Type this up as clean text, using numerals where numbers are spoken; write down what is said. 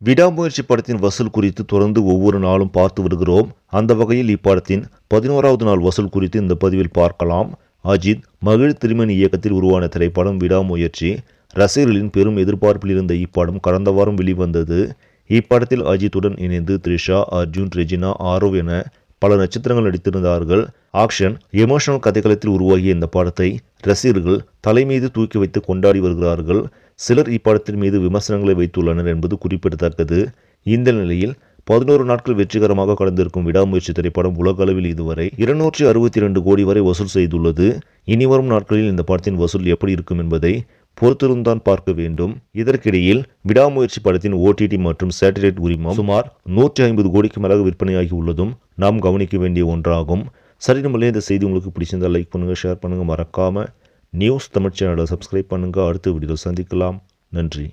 விடாமுயற்சி படத்தின் வசூல் குறித்து தொடர்ந்து ஒவ்வொரு நாளும் பார்த்து வருகிறோம். அந்த வகையில் இப்படத்தின் 11வது நாள் வசூல் குறித்து இந்த பதிவில் பார்க்கலாம். அஜித் மகிழ் திருமணி இயக்கத்தில் உருவான திரைப்படம் விடாமுயற்சி. ரசிகர்களின் பெரும் எதிர்பார்ப்பில் இருந்த இப்படம் கடந்த வாரம் வெளிவந்தது. இப்படத்தில் அஜித்துடன் இணைந்து த்ரிஷா, அர்ஜுன், ரெஜினா, ஆரவ் என பல நட்சத்திரங்கள் நடித்திருந்தார்கள். ஆக்ஷன் எமோஷனல் கதைக்களத்தில் உருவாகிய இந்த படத்தை ரசிகர்கள் தலைமீது தூக்கி வைத்து கொண்டாடி வருகிறார்கள். சிலர் இப்படத்தின் மீது விமர்சனங்களை வைத்துள்ளனர் என்பது குறிப்பிடத்தக்கது. இந்த நிலையில் 11 நாட்கள் வெற்றிகரமாக கடந்திருக்கும் விடாமுயற்சி திரைப்படம் உலக அளவில் இதுவரை 262 கோடி வரை வசூல் செய்துள்ளது. இனிவரும் நாட்களில் இந்த படத்தின் வசூல் எப்படி இருக்கும் என்பதை பொறுத்திருந்தான் பார்க்க வேண்டும். இதற்கிடையில் விடாமுயற்சி படத்தின் OTT மற்றும் சேட்டலைட் உரிமம் சுமார் 150 கோடிக்கு மேலாக விற்பனையாகி உள்ளதும் நாம் கவனிக்க வேண்டிய ஒன்றாகும். சரி, நம்மளே இந்த செய்தி உங்களுக்கு பிடிச்சிருந்தால் லைக் பண்ணுங்க, ஷேர் பண்ணுங்க, மறக்காம நியூஸ் தமிழ் சேனலை சப்ஸ்கிரைப் பண்ணுங்க. அடுத்த வீடியோவில் சந்திக்கலாம். நன்றி.